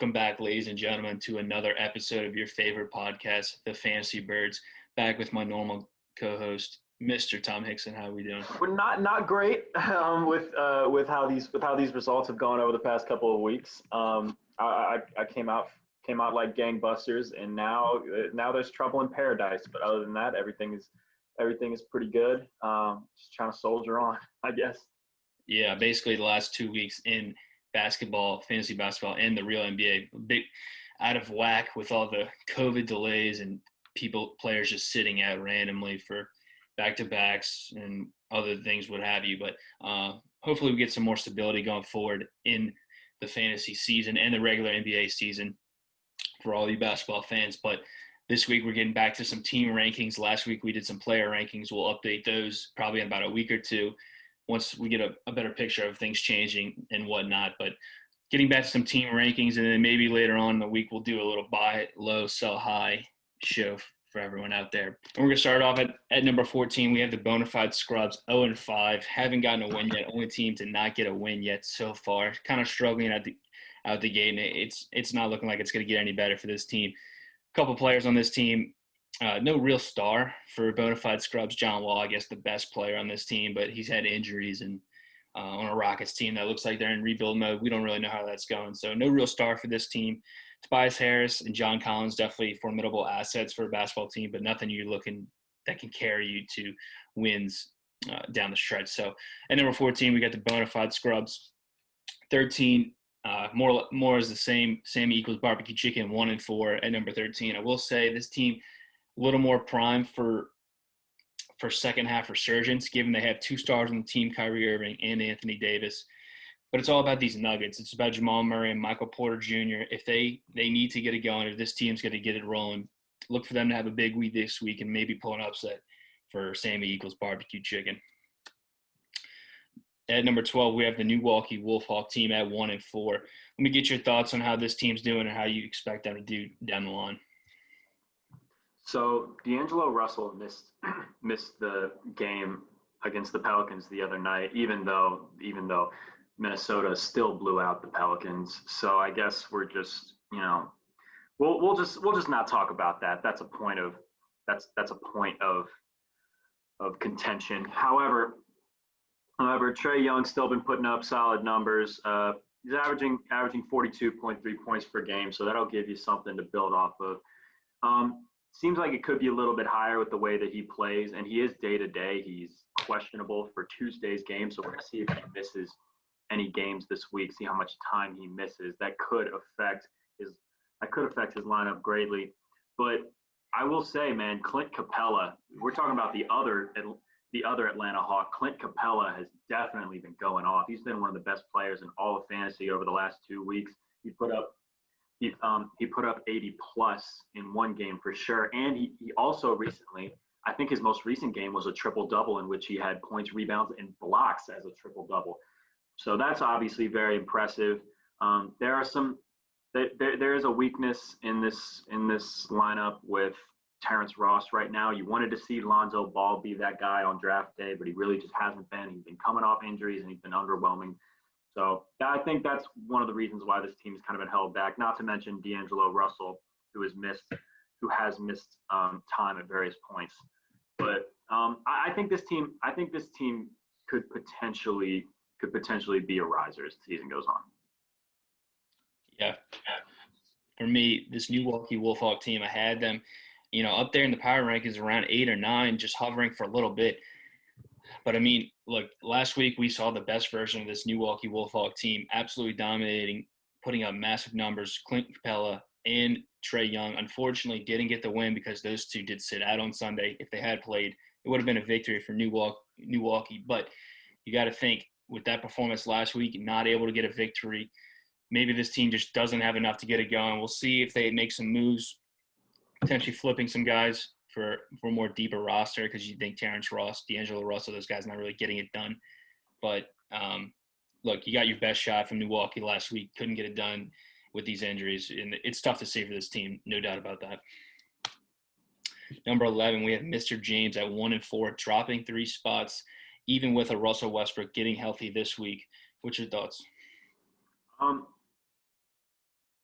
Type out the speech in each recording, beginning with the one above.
Welcome back, ladies and gentlemen, to another episode of your favorite podcast, The Fantasy Birds. Back with my normal co-host, Mr. Tom Hickson. How are we doing? We're not great with how these results have gone over the past couple of weeks. I came out like gangbusters, and now there's trouble in paradise. But other than that, everything is pretty good. Just trying to soldier on, I guess. Yeah, basically the last 2 weeks in basketball, fantasy basketball, and the real NBA, big out of whack with all the COVID delays and players just sitting out randomly for back-to-backs and other things, what have you. But hopefully we get some more stability going forward in the fantasy season and the regular NBA season for all you basketball fans. But this week we're getting back to some team rankings. Last week we did some player rankings. We'll update those probably in about a week or two once we get a better picture of things changing and whatnot. But getting back to some team rankings, and then maybe later on in the week we'll do a little buy low, sell high show for everyone out there. And we're going to start off at number 14. We have the Bonafide Scrubs, 0-5. Haven't gotten a win yet. Only team to not get a win yet so far. Kind of struggling out the gate, and it's not looking like it's going to get any better for this team. A couple players on this team. No real star for Bonafide Scrubs. John Wall, I guess, the best player on this team, but he's had injuries and on a Rockets team that looks like they're in rebuild mode. We don't really know how that's going. So no real star for this team. Tobias Harris and John Collins, definitely formidable assets for a basketball team, but nothing you're looking that can carry you to wins down the stretch. So at number 14, we got the Bonafide Scrubs. 13, more is the same equals barbecue chicken, 1-4 at number 13. I will say this team a little more primed for second half resurgence, given they have two stars on the team, Kyrie Irving and Anthony Davis. But it's all about these nuggets. It's about Jamal Murray and Michael Porter Jr. If they need to get it going, if this team's going to get it rolling, look for them to have a big week this week and maybe pull an upset for Sammy Eagles barbecue chicken. At number 12, we have the Milwaukee Wolfhawk team at 1-4. Let me get your thoughts on how this team's doing and how you expect them to do down the line. So D'Angelo Russell missed the game against the Pelicans the other night, even though Minnesota still blew out the Pelicans. So I guess we're just, we'll just not talk about that. That's a point of contention. However, Trae Young's still been putting up solid numbers. He's averaging 42.3 points per game, so that'll give you something to build off of. Seems like it could be a little bit higher with the way that he plays, and he is day-to-day. He's questionable for Tuesday's game, so we're going to see if he misses any games this week, see how much time he misses. That could affect his lineup greatly. But I will say, man, Clint Capella, we're talking about the other Atlanta Hawk. Clint Capella has definitely been going off. He's been one of the best players in all of fantasy over the last 2 weeks. He put up 80 plus in one game for sure. And he also recently, I think his most recent game was a triple double in which he had points, rebounds, and blocks as a triple double. So that's obviously very impressive. There is a weakness in this lineup with Terrence Ross right now. You wanted to see Lonzo Ball be that guy on draft day, but he really just hasn't been. He's been coming off injuries and he's been underwhelming. So I think that's one of the reasons why this team has kind of been held back. Not to mention D'Angelo Russell, who has missed time at various points. But I think this team could potentially be a riser as the season goes on. Yeah. For me, this Milwaukee Wolfhawk team, I had them, up there in the power rankings around 8 or 9, just hovering for a little bit. But, I mean, look, last week we saw the best version of this Milwaukee Wolfhawk team, absolutely dominating, putting up massive numbers. Clint Capella and Trae Young, unfortunately, didn't get the win because those two did sit out on Sunday. If they had played, it would have been a victory for Milwaukee. But you got to think, with that performance last week, not able to get a victory, maybe this team just doesn't have enough to get it going. We'll see if they make some moves, potentially flipping some guys for a more deeper roster, because you think Terrence Ross, D'Angelo Russell, those guys not really getting it done. But, look, you got your best shot from Milwaukee last week. Couldn't get it done with these injuries. And it's tough to see for this team, no doubt about that. Number 11, we have Mr. James at 1-4, dropping 3 spots, even with a Russell Westbrook getting healthy this week. What's your thoughts?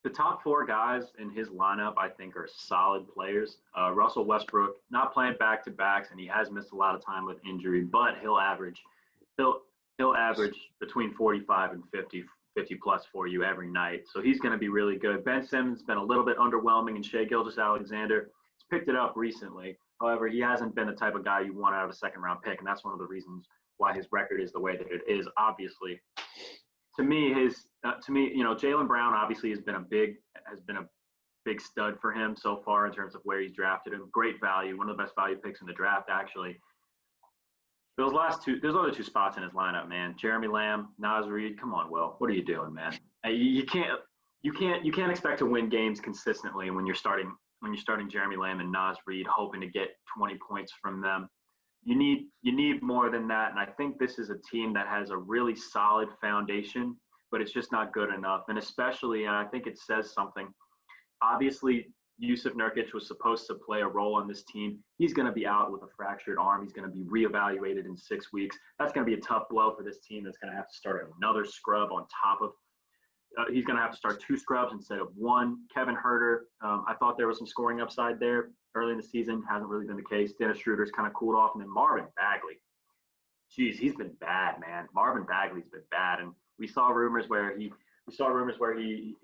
the top four guys in his lineup, I think, are solid players. Russell Westbrook not playing back to backs, and he has missed a lot of time with injury, but he'll he'll average between 45 and 50 plus for you every night. So he's going to be really good. Ben Simmons has been a little bit underwhelming, and Shea Gilgeous-Alexander has picked it up recently. However, he hasn't been the type of guy you want out of a second round pick, and that's one of the reasons why his record is the way that it is. Obviously, to me, Jaylen Brown obviously has been a big stud for him so far in terms of where he's drafted him. Great value, one of the best value picks in the draft, actually. There's other two spots in his lineup, man. Jeremy Lamb, Naz Reid. Come on, Will. What are you doing, man? You can't expect to win games consistently when you're starting Jeremy Lamb and Naz Reid, hoping to get 20 points from them. You need more than that, and I think this is a team that has a really solid foundation, but it's just not good enough. And especially, and I think it says something. Obviously, Yusuf Nurkic was supposed to play a role on this team. He's going to be out with a fractured arm. He's going to be reevaluated in 6 weeks. That's going to be a tough blow for this team that's going to have to start another scrub on top of he's going to have to start 2 scrubs instead of 1. Kevin Huerter, I thought there was some scoring upside there early in the season. Hasn't really been the case. Dennis Schroeder's kind of cooled off. And then Marvin Bagley. Geez, he's been bad, man. Marvin Bagley's been bad. And we saw rumors where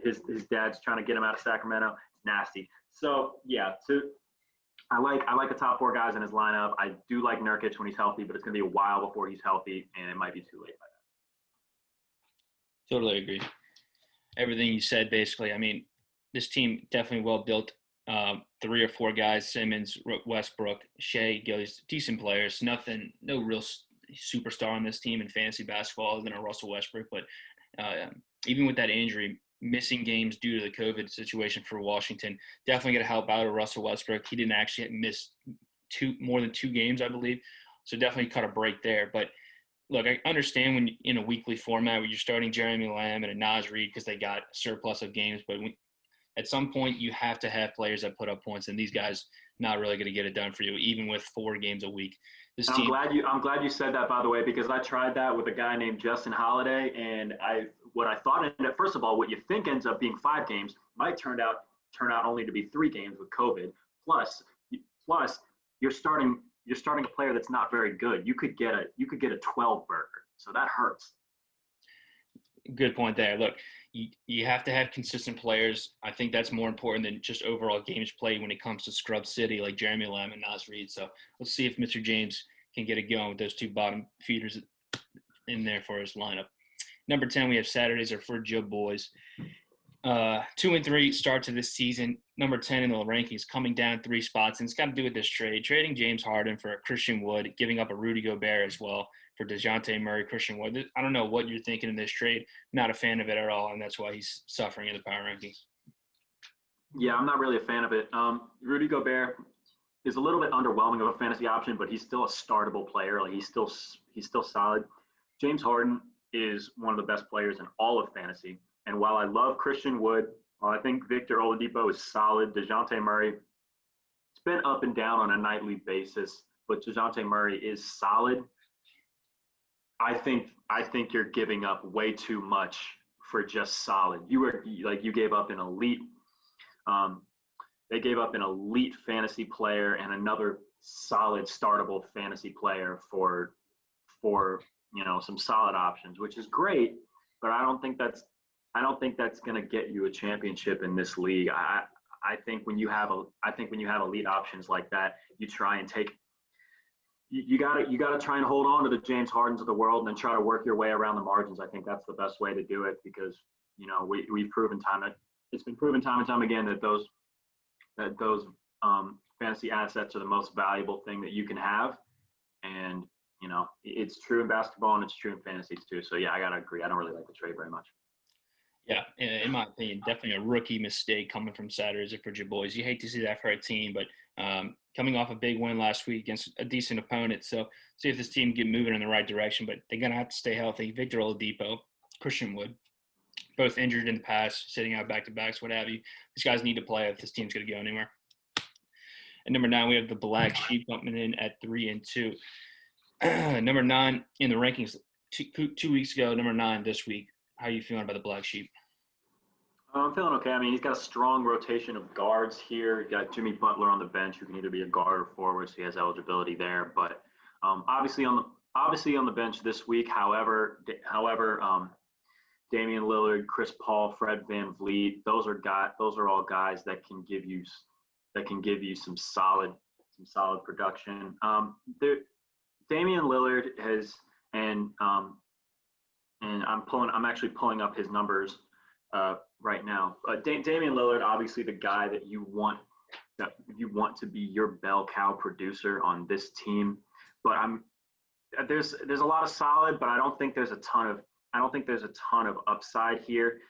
his dad's trying to get him out of Sacramento. It's nasty. So, yeah, I like the top 4 guys in his lineup. I do like Nurkic when he's healthy, but it's going to be a while before he's healthy, and it might be too late by then. Totally agree. Everything you said, basically. I mean, this team definitely well built. 3 or 4 guys: Simmons, Westbrook, Shea, Gillies, decent players. No real superstar on this team in fantasy basketball other than a Russell Westbrook. But even with that injury, missing games due to the COVID situation for Washington, definitely going to help out a Russell Westbrook. He didn't actually miss more than 2 games, I believe. So definitely cut a break there. But look, I understand when in a weekly format where you're starting Jeremy Lamb and a Naz Reid because they got a surplus of games, but at some point you have to have players that put up points, and these guys not really going to get it done for you, even with 4 games a week. I'm glad you said that, by the way, because I tried that with a guy named Justin Holiday, and what I thought ended up, first of all, what you think ends up being 5 games might turn out only to be 3 games with COVID. Plus you're starting a player that's not very good. You could get a 12 burger, so that hurts. Good point there. Look, you have to have consistent players. I think that's more important than just overall games played when it comes to Scrub City like Jeremy Lamb and Naz Reid. So let's see if Mr. James can get it going with those 2 bottom feeders in there for his lineup. Number 10, we have Saturdays are for Joe Boys. 2 and 3 start to this season. Number 10 in the rankings, coming down 3 spots, and it's got to do with this trade. Trading James Harden for Christian Wood, giving up a Rudy Gobert as well for DeJounte Murray, Christian Wood. I don't know what you're thinking in this trade. Not a fan of it at all, and that's why he's suffering in the power rankings. Yeah, I'm not really a fan of it. Rudy Gobert is a little bit underwhelming of a fantasy option, but he's still a startable player. Like he's still solid. James Harden is one of the best players in all of fantasy. And while I love Christian Wood, I think Victor Oladipo is solid. DeJounte Murray, it's been up and down on a nightly basis, but DeJounte Murray is solid. I think you're giving up way too much for just solid. You gave up an elite. They gave up an elite fantasy player and another solid startable fantasy player for some solid options, which is great. But I don't think that's going to get you a championship in this league. I think when you have elite options like that, you try and take. You gotta try and hold on to the James Hardens of the world and then try to work your way around the margins. I think that's the best way to do it because we've proven it's been proven time and time again that those fantasy assets are the most valuable thing that you can have, and it's true in basketball and it's true in fantasies too. So yeah, I gotta agree. I don't really like the trade very much. Yeah, in my opinion, definitely a rookie mistake coming from Saturdays for your boys. You hate to see that for a team, but coming off a big win last week against a decent opponent. So see if this team get moving in the right direction, but they're going to have to stay healthy. Victor Oladipo, Christian Wood, both injured in the past, sitting out back-to-backs, what have you. These guys need to play if this team's going to go anywhere. And number 9, we have the Black Sheep coming in at 3 and 2. Number 9 in the rankings 2 weeks ago, number 9 this week. How are you feeling about the Black Sheep? I'm feeling okay. I mean, he's got a strong rotation of guards here. You got Jimmy Butler on the bench, who can either be a guard or forward, so he has eligibility there. But obviously on the bench this week. However, Damian Lillard, Chris Paul, Fred Van Vliet, those are all guys that can give you some solid production. Damian Lillard has and and I'm actually pulling up his numbers right now. Damian Lillard, obviously the guy that you want to be your bell cow producer on this team. But there's a lot of solid, but I don't think there's a ton of upside here.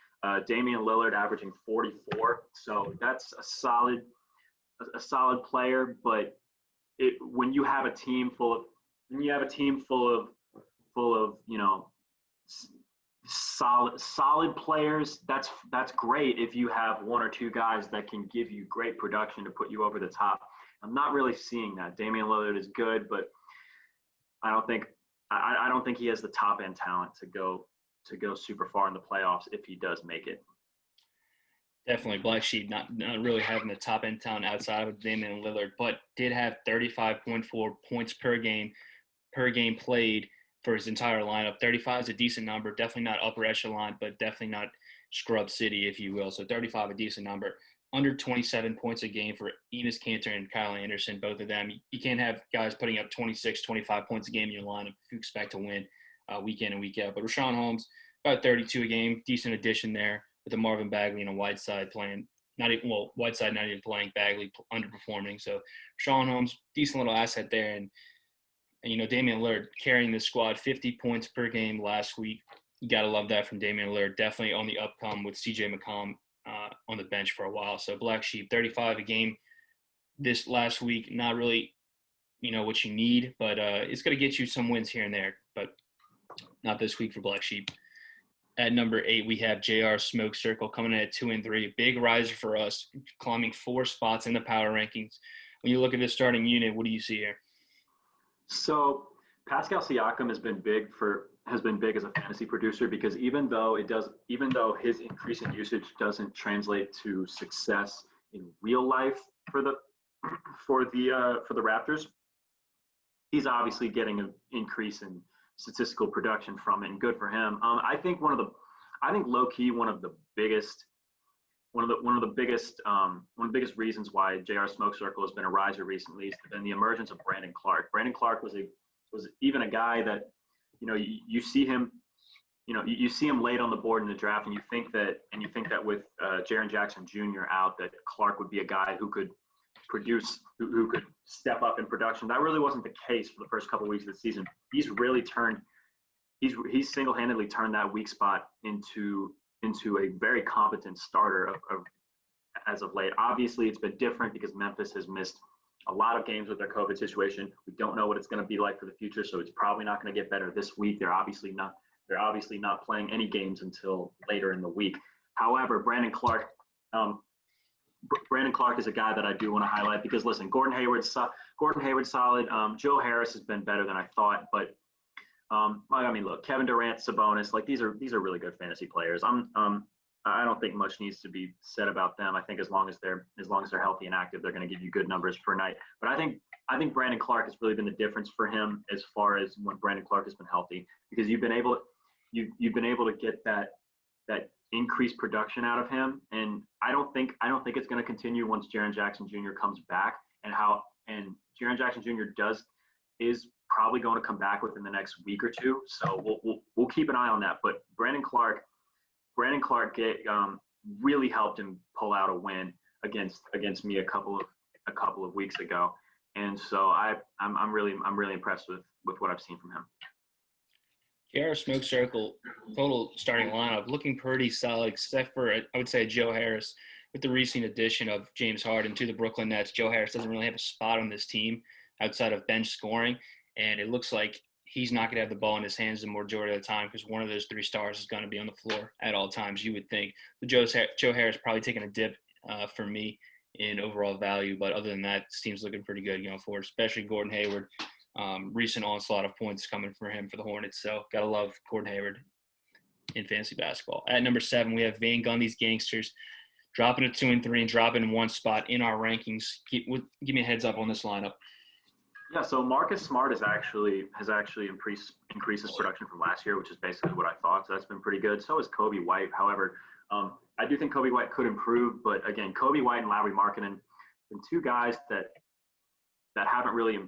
Damian Lillard averaging 44, so that's a solid player. But when you have a team full of solid players, that's great if you have one or two guys that can give you great production to put you over the top. I'm not really seeing that. Damian Lillard is good, but I don't think I don't think he has the top end talent to go super far in the playoffs if he does make it. Definitely Black Sheep not really having the top end talent outside of Damian Lillard, but did have 35.4 points per game played for his entire lineup. 35 is a decent number. Definitely not upper echelon, but definitely not scrub city, if you will. So 35, a decent number. Under 27 points a game for Enes Kanter and Kyle Anderson, both of them. You can't have guys putting up 26, 25 points a game in your lineup if you expect to win week in and week out. But Rashawn Holmes, about 32 a game, decent addition there with the Marvin Bagley and a Whiteside playing. Whiteside not even playing, Bagley underperforming. So Rashawn Holmes, decent little asset there. And Damian Lillard carrying the squad, 50 points per game last week. You got to love that from Damian Lillard. Definitely on the upcome with CJ McCollum on the bench for a while. So Black Sheep, 35 a game this last week. Not really, what you need, but it's going to get you some wins here and there, but not this week for Black Sheep. At number 8, we have JR Smoke Circle coming in at 2 and 3. Big riser for us, climbing 4 spots in the power rankings. When you look at this starting unit, what do you see here? So Pascal Siakam has been big as a fantasy producer because even though his increase in usage doesn't translate to success in real life for the Raptors, he's obviously getting an increase in statistical production from it, and good for him. I think low key one of the biggest reasons why JR Smoke Circle has been a riser recently has been the emergence of Brandon Clark. Brandon Clark was even a guy that, you see him late on the board in the draft, and you think that with Jaren Jackson Jr. out, that Clark would be a guy who could produce, who could step up in production. That really wasn't the case for the first couple of weeks of the season. He's single-handedly turned that weak spot into a very competent starter as of late. Obviously, it's been different because Memphis has missed a lot of games with their COVID situation. We don't know what it's going to be like for the future, so it's probably not going to get better this week. They're obviously not playing any games until later in the week. However, Brandon Clark is a guy that I do want to highlight because, listen, Gordon Hayward's solid. Joe Harris has been better than I thought, but look, Kevin Durant, Sabonis, these are really good fantasy players. I don't think much needs to be said about them. I think as long as they're healthy and active, they're going to give you good numbers per night. But I think Brandon Clark has really been the difference for him as far as when Brandon Clark has been healthy, because you've been able to get that increased production out of him, and I don't think it's going to continue once Jaren Jackson Jr. comes back, and Jaren Jackson Jr. is probably going to come back within the next week or two. So we'll keep an eye on that. But Brandon Clark really helped him pull out a win against me a couple of weeks ago, and so I'm really impressed with what I've seen from him. JR Smoke Circle total starting lineup looking pretty solid, except for I would say Joe Harris. With the recent addition of James Harden to the Brooklyn Nets, Joe Harris doesn't really have a spot on this team outside of bench scoring, and it looks like he's not going to have the ball in his hands the majority of the time because one of those 3 stars is going to be on the floor at all times, you would think. But Joe Harris probably taking a dip for me in overall value, but other than that, this team's looking pretty good going forward, especially Gordon Hayward. Recent onslaught of points coming for him for the Hornets, so got to love Gordon Hayward. in fantasy basketball. At number 7, we have Van Gundy's Gangsters dropping to 2 and 3 and dropping one spot in our rankings. Give me a heads up on this lineup. Yeah, so Marcus Smart has actually increased his production from last year, which is basically what I thought. So that's been pretty good. So is Kobe White. However, I do think Kobe White could improve, but again, Kobe White and Lauri Markkanen, been two guys that haven't really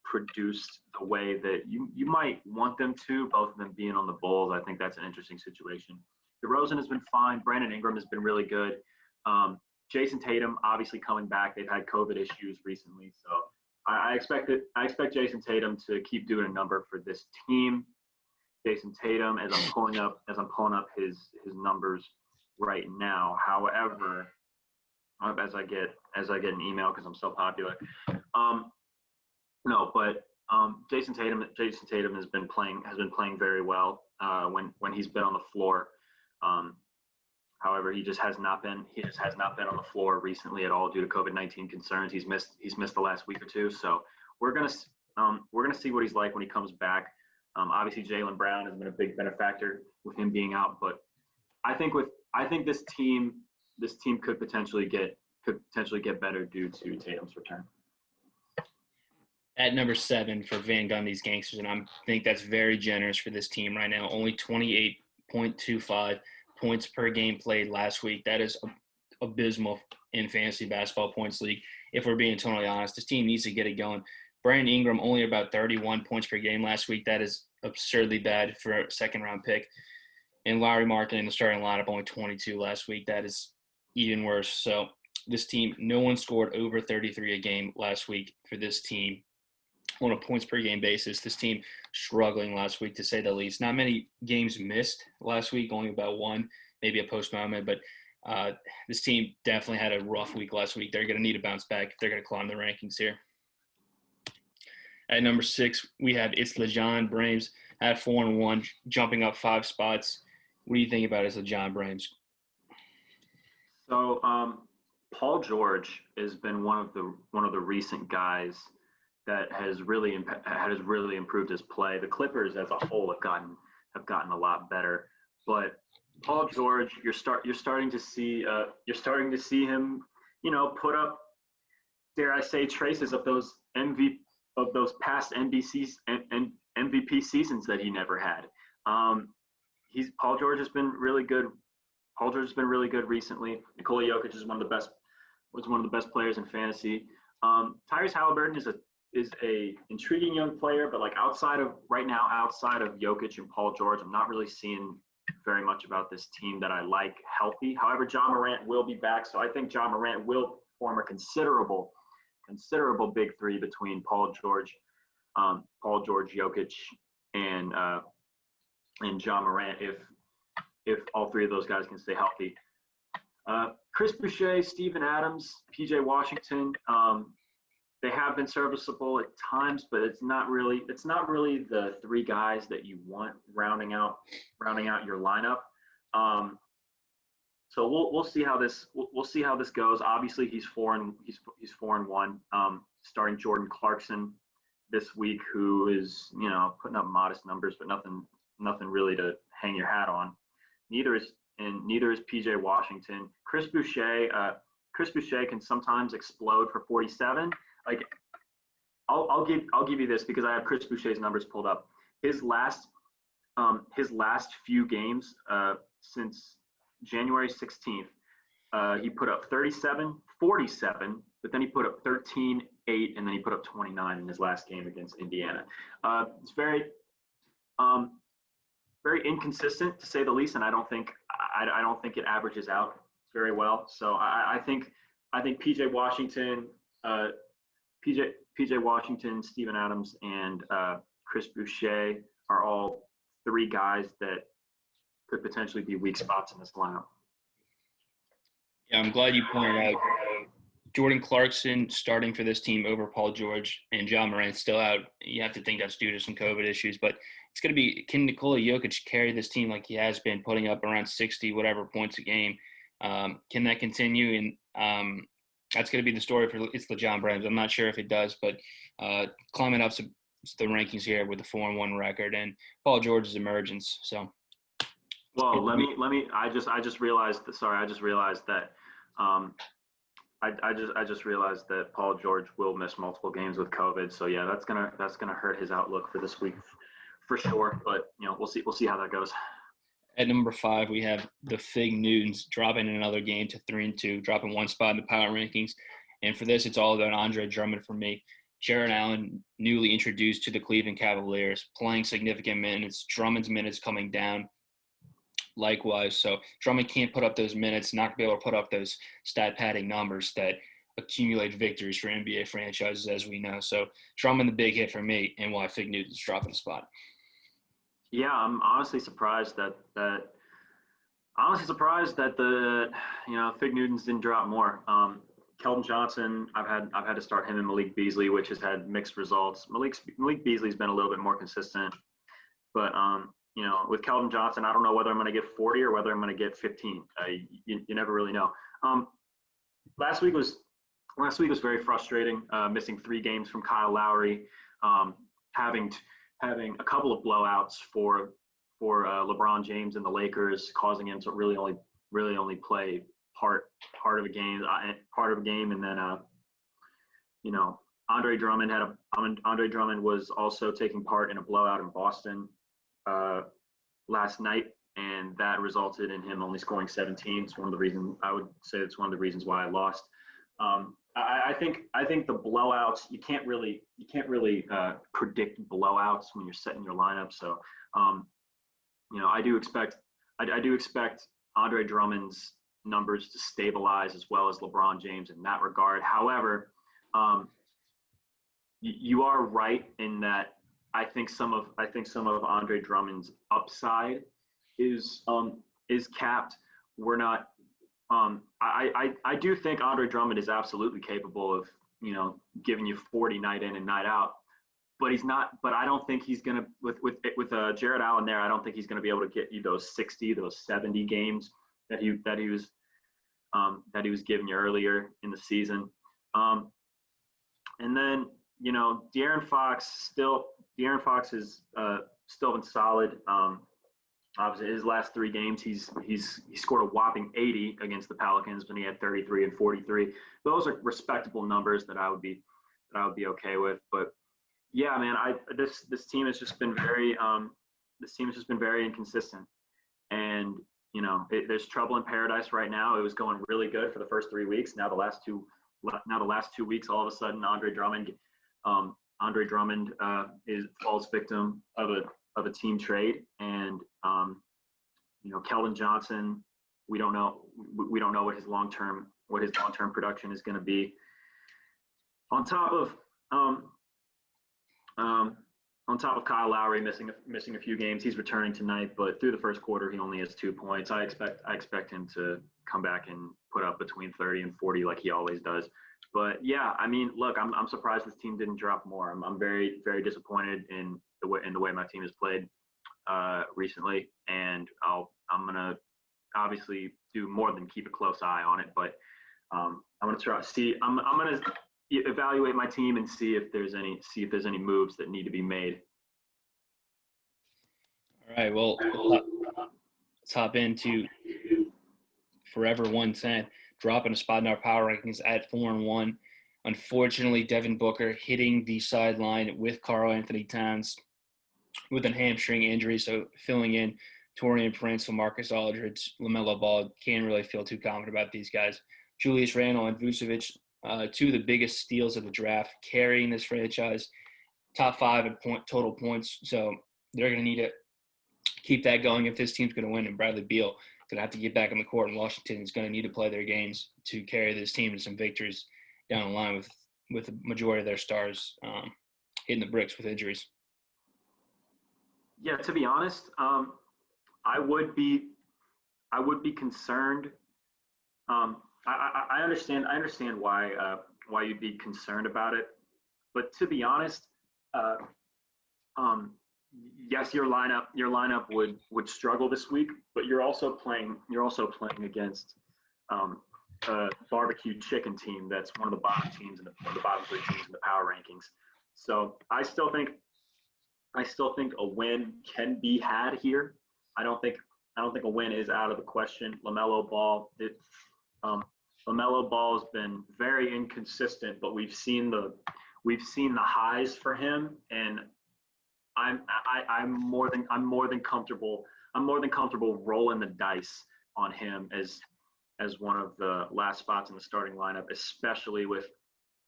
produced the way that you might want them to. Both of them being on the Bulls, I think that's an interesting situation. DeRozan has been fine. Brandon Ingram has been really good. Jason Tatum obviously coming back. They've had COVID issues recently, so I expect Jason Tatum to keep doing a number for this team. Jason Tatum, as I'm pulling up his numbers right now. However, as I get an email because I'm so popular. Jason Tatum has been playing very well when he's been on the floor. However, he just has not been on the floor recently at all due to COVID-19 concerns. He's missed the last week or two. So we're gonna see what he's like when he comes back. Obviously, Jaylen Brown has been a big benefactor with him being out, but I think this team could potentially get better due to Tatum's return. At number 7 for Van Gundy's Gangsters, and I think that's very generous for this team right now. Only 28.25 points per game played last week. That is abysmal in fantasy basketball points league. If we're being totally honest, this team needs to get it going. Brandon Ingram only about 31 points per game last week. That is absurdly bad for a second-round pick. And Lauri Markkanen in the starting lineup only 22 last week. That is even worse. So this team, no one scored over 33 a game last week for this team on a points per game basis. This team struggling last week, to say the least. Not many games missed last week, only about one, maybe a postponement, but this team definitely had a rough week last week. They're going to need to bounce back if they're going to climb the rankings here. At number 6, we have It's LeJon Brames at 4-1, jumping up 5 spots. What do you think about It's LeJon Brames? So Paul George has been one of the recent guys that has really improved his play. The Clippers as a whole have gotten a lot better, but Paul George, you're starting to see him, put up, dare I say, traces of those past MVP seasons that he never had. Paul George has been really good. Paul George has been really good recently. Nikola Jokic was one of the best players in fantasy. Tyrese Halliburton is a intriguing young player, but outside of Jokic and Paul George, I'm not really seeing very much about this team that I like healthy. However, Ja Morant will be back, so I think Ja Morant will form a considerable big three between Paul George, Jokic, and Ja Morant if all three of those guys can stay healthy. Chris Boucher, Steven Adams, PJ Washington, they have been serviceable at times, but it's not really the three guys that you want rounding out your lineup. So we'll see how this goes. Obviously, he's 4-1. Starting Jordan Clarkson this week, who is putting up modest numbers, but nothing really to hang your hat on. Neither is PJ Washington. Chris Boucher can sometimes explode for 47. I'll give you this because I have Chris Boucher's numbers pulled up. His last few games since January 16th, he put up 37, 47, but then he put up 13, 8, and then he put up 29 in his last game against Indiana. It's very inconsistent, to say the least, and I don't think it averages out very well. So I think PJ Washington, Steven Adams, and Chris Boucher are all three guys that could potentially be weak spots in this lineup. Yeah, I'm glad you pointed out Jordan Clarkson starting for this team over Paul George, and Ja Morant still out. You have to think that's due to some COVID issues, but it's going to be, can Nikola Jokic carry this team like he has been, putting up around 60 whatever points a game? Can that continue? And that's going to be the story for It's LeJon Brames. I'm not sure if it does, but climbing up the rankings here with the 4-1 record and Paul George's emergence. So Well, I just realized that, sorry, I just realized that, I just realized that Paul George will miss multiple games with COVID. So yeah, that's gonna hurt his outlook for this week for sure. But we'll see how that goes. At number 5, we have the Fig Newtons dropping in another game to 3-2, dropping one spot in the power rankings. And for this, it's all about Andre Drummond for me. Jared Allen, newly introduced to the Cleveland Cavaliers, playing significant minutes. Drummond's minutes coming down likewise. So Drummond can't put up those minutes, not going to be able to put up those stat padding numbers that accumulate victories for NBA franchises, as we know. So Drummond, the big hit for me, and why Fig Newton's dropping a spot. Yeah, I'm honestly surprised that the Fig Newtons didn't drop more. Keldon Johnson, I've had to start him and Malik Beasley, which has had mixed results. Malik Beasley's been a little bit more consistent, but with Keldon Johnson, I don't know whether I'm going to get 40 or whether I'm going to get 15. You never really know. Last week was very frustrating. Missing 3 games from Kyle Lowry, having a couple of blowouts for LeBron James and the Lakers, causing him to really only play part of a game, and then Andre Drummond was also taking part in a blowout in Boston last night, and that resulted in him only scoring 17. It's one of the reasons why I lost. I think the blowouts, you can't really predict blowouts when you're setting your lineup. So I do expect Andre Drummond's numbers to stabilize as well as LeBron James in that regard. However, you are right in that I think some of Andre Drummond's upside is capped. We're not. I do think Andre Drummond is absolutely capable of giving you 40 night in and night out, but he's not. But I don't think he's gonna with Jared Allen there. I don't think he's gonna be able to get you those 60, those 70 games that he was giving you earlier in the season. And then De'Aaron Fox has still been solid. Obviously, his last 3 games, he scored a whopping 80 against the Pelicans when he had 33 and 43. Those are respectable numbers that I would be okay with. But yeah, man, this team has just been very inconsistent, and there's trouble in paradise right now. It was going really good for the first 3 weeks. Now the last 2 weeks, all of a sudden, Andre Drummond falls victim of a team trade, and Keldon Johnson, we don't know what his long term production is going to be. On top of Kyle Lowry missing a few games, he's returning tonight, but through the first quarter he only has 2 points. I expect him to come back and put up between 30 and 40 like he always does. But yeah, I mean, look, I'm surprised this team didn't drop more. I'm very, very disappointed in the way my team has played recently, and I'm gonna obviously do more than keep a close eye on it. But I'm gonna I'm gonna evaluate my team and see if there's any moves that need to be made. All right, well, let's hop into Forever 110, dropping a spot in our power rankings at 4-1. Unfortunately, Devin Booker hitting the sideline with Karl Anthony Towns with a hamstring injury, so filling in Taurean Prince, Marcus Aldridge, LaMelo Ball. Can't really feel too confident about these guys. Julius Randle and Vucevic, 2 of the biggest steals of the draft, carrying this franchise, top 5 in total points. So they're going to need to keep that going if this team's going to win. And Bradley Beal going to have to get back on the court, and Washington is going to need to play their games to carry this team to some victories down the line with the majority of their stars hitting the bricks with injuries. Yeah, to be honest, I would be concerned. I understand why you'd be concerned about it, but to be honest, yes, your lineup would struggle this week, but you're also playing against a barbecue chicken team that's one of the bottom 3 teams in the power rankings. So I still think a win can be had here. I don't think a win is out of the question. Um, LaMelo Ball has been very inconsistent, but we've seen the highs for him, and I'm more than comfortable. I'm more than comfortable rolling the dice on him as one of the last spots in the starting lineup, especially with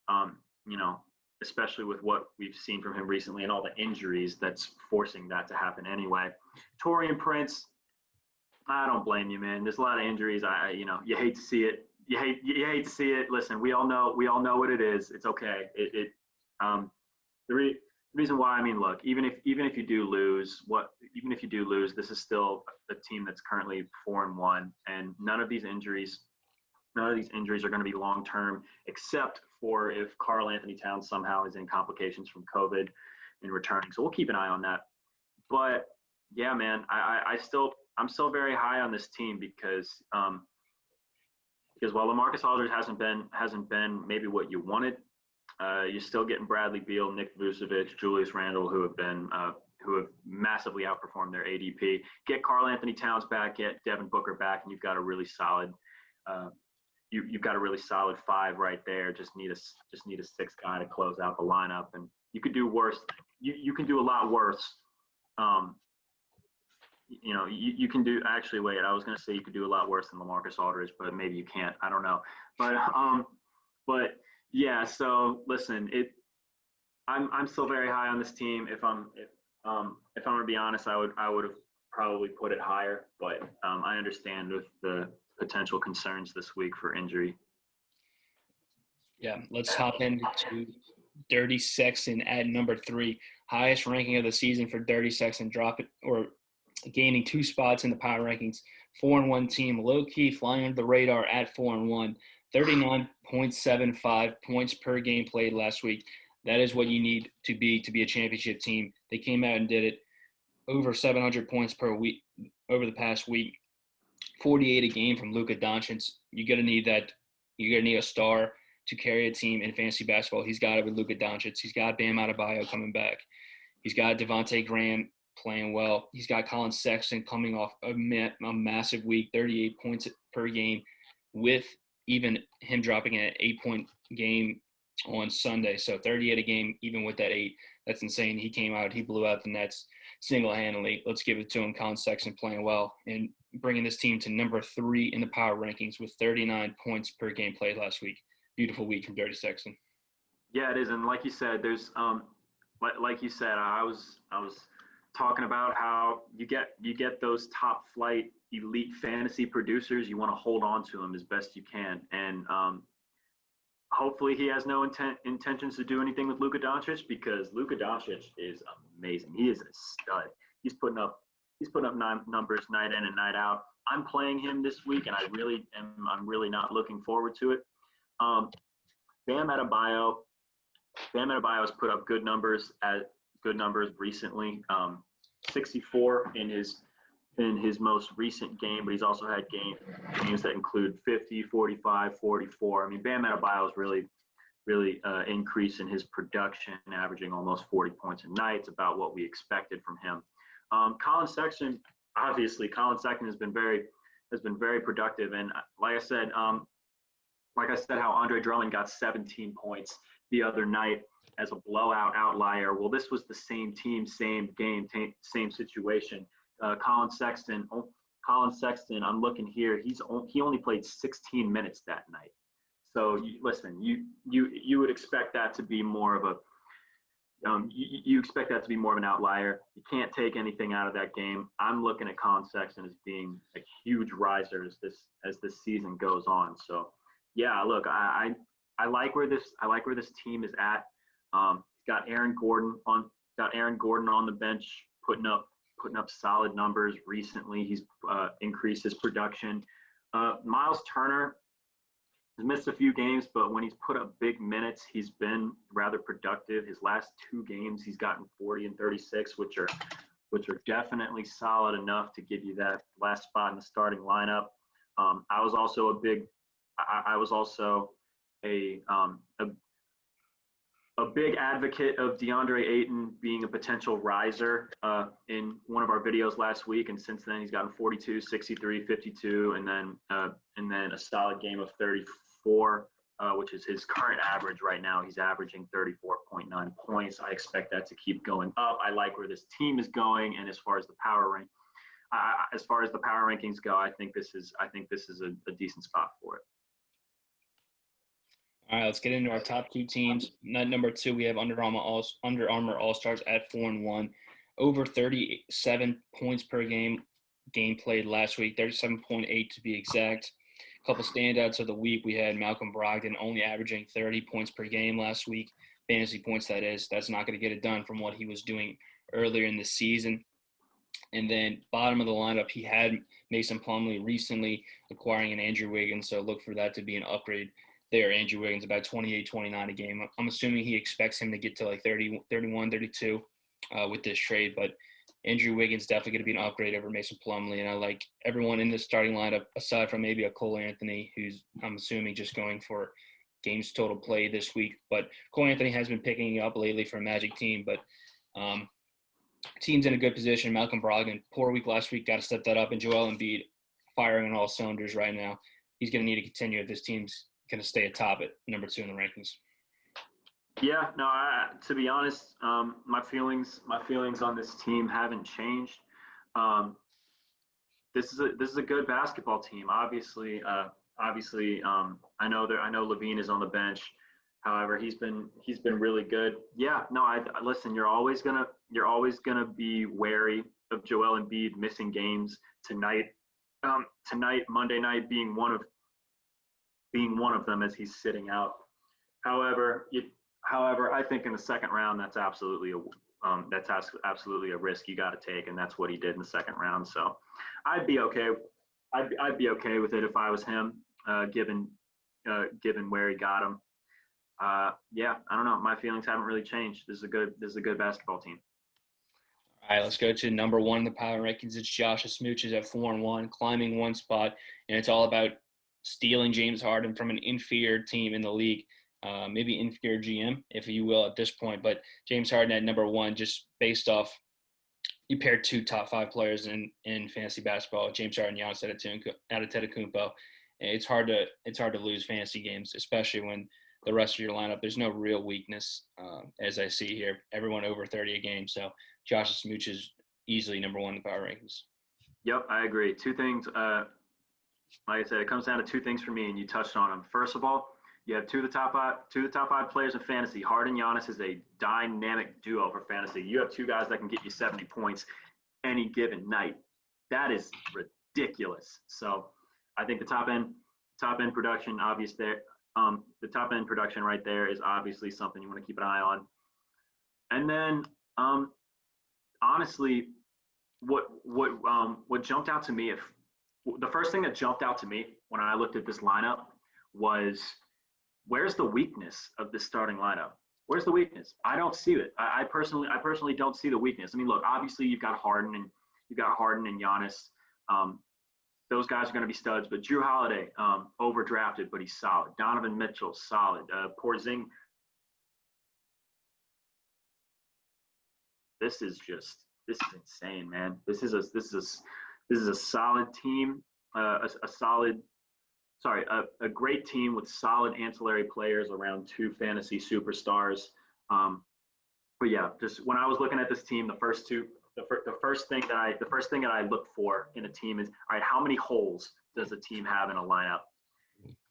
um, you know, especially with what we've seen from him recently and all the injuries that's forcing that to happen anyway. Torian Prince, I don't blame you, man. There's a lot of injuries. You hate to see it. You hate to see it. Listen, we all know what it is. It's okay. Um, the reason why, I mean, look, even if you do lose, this is still a team that's currently 4-1, and none of these injuries are going to be long term, except for if Karl Anthony Towns somehow is in complications from COVID and returning. So we'll keep an eye on that. But yeah, man, I'm still very high on this team because while LaMarcus Aldridge hasn't been maybe what you wanted, you're still getting Bradley Beal, Nick Vucevic, Julius Randle, who have massively outperformed their ADP. Get Karl Anthony Towns back, get Devin Booker back, and you've got a really solid you've got a really solid five right there. Just need a sixth guy to close out the lineup, and you could do worse. You can do a lot worse. You can do, actually, wait, I was going to say you could do a lot worse than LaMarcus Aldridge, but maybe you can't. I don't know. But yeah. So listen, I'm still very high on this team. If I'm going to be honest, I would have probably put it higher, but I understand with the potential concerns this week for injury. Yeah, let's hop into Dirty Sexton at number 3, highest ranking of the season for Dirty Sexton, gaining 2 spots in the power rankings. 4-1 team, low key flying under the radar at 4-1. 39.75 points per game played last week. That is what you need to be a championship team. They came out and did it. Over 700 points per week over the past week. 48 a game from Luka Doncic. You're gonna need that. You're gonna need a star to carry a team in fantasy basketball. He's got it with Luka Doncic. He's got Bam Adebayo coming back. He's got Devontae Graham playing well. He's got Colin Sexton coming off a massive week, 38 points per game, with even him dropping an 8-point game on Sunday. So 38 a game, even with that 8. That's insane. He came out, he blew out the Nets single-handedly. Let's give it to him. Colin Sexton playing well and bringing this team to number 3 in the power rankings with 39 points per game played last week. Beautiful week from Dirty Sexton. Yeah, it is. And like you said, there's I was talking about how you get those top flight elite fantasy producers. You want to hold on to them as best you can, and hopefully he has no intentions to do anything with Luka Doncic, because Luka Doncic is amazing. He is a stud. He's putting up numbers night in and night out. I'm playing him this week, and I'm really not looking forward to it. Bam Adebayo has put up good numbers recently. 64 in his most recent game, but he's also had games that include 50, 45, 44. I mean, Bam Adebayo is really increasing his production, averaging almost 40 points a night. It's about what we expected from him. Colin Sexton has been very productive, and like I said, how Andre Drummond got 17 points the other night as a blowout outlier. Well, this was the same team, same game, same situation. Colin Sexton, I'm looking here. He only played 16 minutes that night. So you would expect that to be more of you expect that to be more of an outlier. You can't take anything out of that game. I'm looking at Colin Sexton as being a huge riser as this season goes on. So yeah, look, I like where this team is at. He's got Aaron Gordon on the bench, putting up solid numbers recently. He's increased his production. Miles Turner has missed a few games, but when he's put up big minutes, he's been rather productive. His last 2 games, he's gotten 40 and 36, which are definitely solid enough to give you that last spot in the starting lineup. I was also a a big advocate of DeAndre Ayton being a potential riser in one of our videos last week, and since then he's gotten 42, 63, 52, and then a solid game of 34, which is his current average right now. He's averaging 34.9 points. I expect that to keep going up. I like where this team is going, and as far as the power rankings go, I think this is a decent spot for it. All right, let's get into our top two teams. Number 2, we have Under Armour All-Stars at 4-1, over 37 points per game played last week, 37.8 to be exact. A couple standouts of the week, we had Malcolm Brogdon only averaging 30 points per game last week, fantasy points that is. That's not going to get it done from what he was doing earlier in the season. And then bottom of the lineup, he had Mason Plumlee recently acquiring an Andrew Wiggins, so look for that to be an upgrade there. Andrew Wiggins, about 28, 29 a game. I'm assuming he expects him to get to like 30, 31, 32 with this trade, but Andrew Wiggins definitely going to be an upgrade over Mason Plumlee, and I like everyone in the starting lineup aside from maybe a Cole Anthony, who's I'm assuming just going for games total play this week. But Cole Anthony has been picking up lately for a Magic team, but team's in a good position. Malcolm Brogdon, poor week last week, got to step that up, and Joel Embiid firing on all cylinders right now. He's going to need to continue if this team's going to stay atop at number 2 in the rankings. Yeah, no. To be honest, my feelings on this team haven't changed. This is a good basketball team. Obviously, I know Levine is on the bench. However, he's been really good. Yeah, no. I listen. You're always gonna be wary of Joel Embiid missing games tonight. Monday night being one of them as he's sitting out. However, I think in the second round, that's absolutely a risk you got to take, and that's what he did in the second round. So, I'd be okay. I'd be okay with it if I was him, given where he got him. Yeah, I don't know. My feelings haven't really changed. This is a good basketball team. All right, let's go to number 1 in the power rankings. It's Josh Smooches at 4-1, climbing one spot, and it's all about stealing James Harden from an inferior team in the league. Maybe inferior GM, if you will, at this point. But James Harden at number 1, just based off, you paired 2 top 5 players in fantasy basketball, James Harden, Giannis Antetokounmpo. It's hard to lose fantasy games, especially when the rest of your lineup, there's no real weakness, as I see here. Everyone over 30 a game. So Josh Smooch is easily number 1 in the power rankings. Yep, I agree. 2 things. Like I said, it comes down to 2 things for me, and you touched on them. First of all, you have two of the top five players in fantasy. Harden, Giannis is a dynamic duo for fantasy. You have 2 guys that can get you 70 points any given night. That is ridiculous. So I think the top end production, obvious there. The top end production right there is obviously something you want to keep an eye on. And then, honestly, what jumped out to me, the first thing that jumped out to me when I looked at this lineup was, where's the weakness of this starting lineup? Where's the weakness? I don't see it. I personally don't see the weakness. I mean, look, obviously you've got Harden and Giannis. Those guys are going to be studs, but Jrue Holiday, overdrafted, but he's solid. Donovan Mitchell, solid. Porzingis. This is insane, man. This is a solid team. A great team with solid ancillary players around 2 fantasy superstars. But yeah, just when I was looking at this team, the first thing that I look for in a team is, all right, how many holes does a team have in a lineup?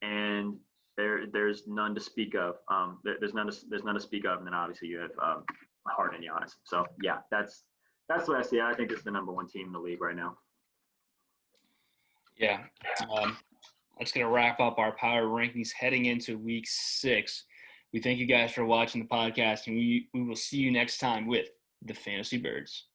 And there's none to speak of. There's none to speak of, and then obviously you have Harden and Giannis. So yeah, that's what I see. I think it's the number 1 team in the league right now. Yeah. That's going to wrap up our power rankings heading into week 6. We thank you guys for watching the podcast, and we will see you next time with the Fantasy Birds.